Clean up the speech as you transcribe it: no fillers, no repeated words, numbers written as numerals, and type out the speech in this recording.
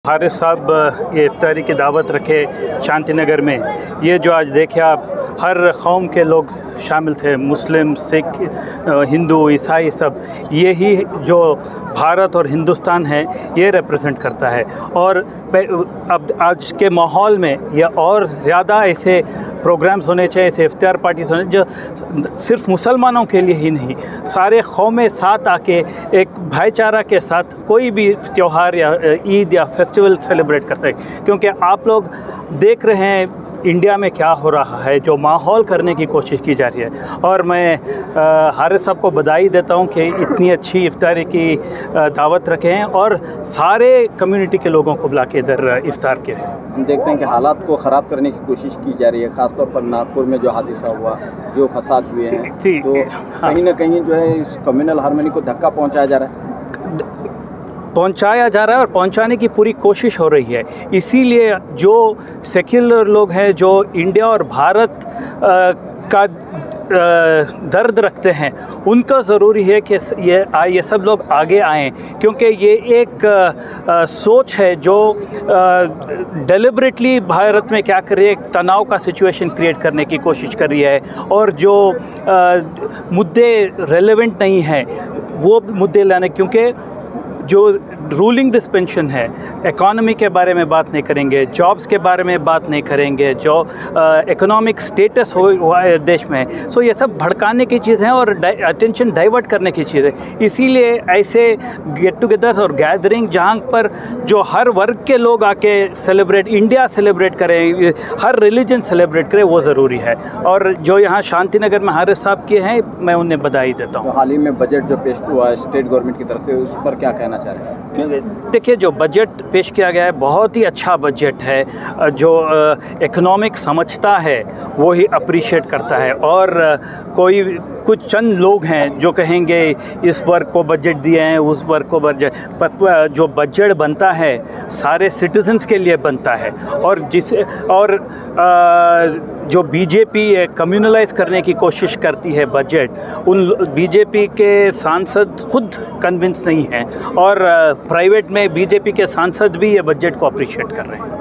हारिस साहब ये इफ्तारी की दावत रखे शांति नगर में। ये जो आज देखे आप, हर कौम के लोग शामिल थे, मुस्लिम, सिख, हिंदू, ईसाई, सब। यही जो भारत और हिंदुस्तान है ये रिप्रेजेंट करता है। और अब आज के माहौल में ये और ज़्यादा ऐसे प्रोग्राम्स होने चाहिए, ऐसे इफ्तार पार्टीज होने जो सिर्फ मुसलमानों के लिए ही नहीं, सारे कौमें साथ आके एक भाईचारा के साथ कोई भी त्यौहार या ईद या फेस्टिवल सेलिब्रेट कर सकें। क्योंकि आप लोग देख रहे हैं इंडिया में क्या हो रहा है, जो माहौल करने की कोशिश की जा रही है। और मैं हारिस साहब को बधाई देता हूं कि इतनी अच्छी इफ्तारी की दावत रखे हैं और सारे कम्युनिटी के लोगों को बुला के इधर इफ्तार किए हैं। हम देखते हैं कि हालात को ख़राब करने की कोशिश की जा रही है, ख़ासतौर पर नागपुर में जो हादसा हुआ, जो फसाद हुए हैं, तो कहीं ना कहीं जो है इस कम्युनल हार्मनी को धक्का पहुँचाया जा रहा है और पहुंचाने की पूरी कोशिश हो रही है। इसीलिए जो सेक्युलर लोग हैं, जो इंडिया और भारत का दर्द रखते हैं, उनका ज़रूरी है कि ये सब लोग आगे आएँ। क्योंकि ये एक सोच है जो डेलिबरेटली भारत में क्या कर रही है, एक तनाव का सिचुएशन क्रिएट करने की कोशिश कर रही है। और जो मुद्दे रेलेवेंट नहीं हैं वो मुद्दे लाने, क्योंकि जो रूलिंग डिस्पेंशन है, इकॉनमी के बारे में बात नहीं करेंगे, जॉब्स के बारे में बात नहीं करेंगे, जो इकोनॉमिक स्टेटस हुआ है देश में, सो ये सब भड़काने की चीज़ है और अटेंशन डाइवर्ट करने की चीज़ है। इसीलिए ऐसे गेट टुगेदर्स और गैदरिंग जहाँ पर जो हर वर्ग के लोग आके सेलिब्रेट, इंडिया सेलिब्रेट करें, हर रिलीजन सेलिब्रेट करे, वो ज़रूरी है। और जो यहाँ शांति नगर में हारिस साहब किए हैं, मैं उन्हें बधाई देता हूँ। तो हाल ही में बजट जो पेश हुआ है स्टेट गवर्नमेंट की तरफ से, उस पर क्या कहना चाह रहे हैं? क्योंकि देखिए, जो बजट पेश किया गया है बहुत ही अच्छा बजट है। जो इकोनॉमिक समझता है वो ही अप्रिशिएट करता है। और कोई कुछ चंद लोग हैं जो कहेंगे इस वर्ग को बजट दिए हैं, उस वर्ग को बजट, पर जो बजट बनता है सारे सिटीजन्स के लिए बनता है। और जो बीजेपी कम्युनलाइज करने की कोशिश करती है बजट, उन बीजेपी के सांसद खुद कन्विंस नहीं हैं और प्राइवेट में बीजेपी के सांसद भी ये बजट को अप्रिशिएट कर रहे हैं।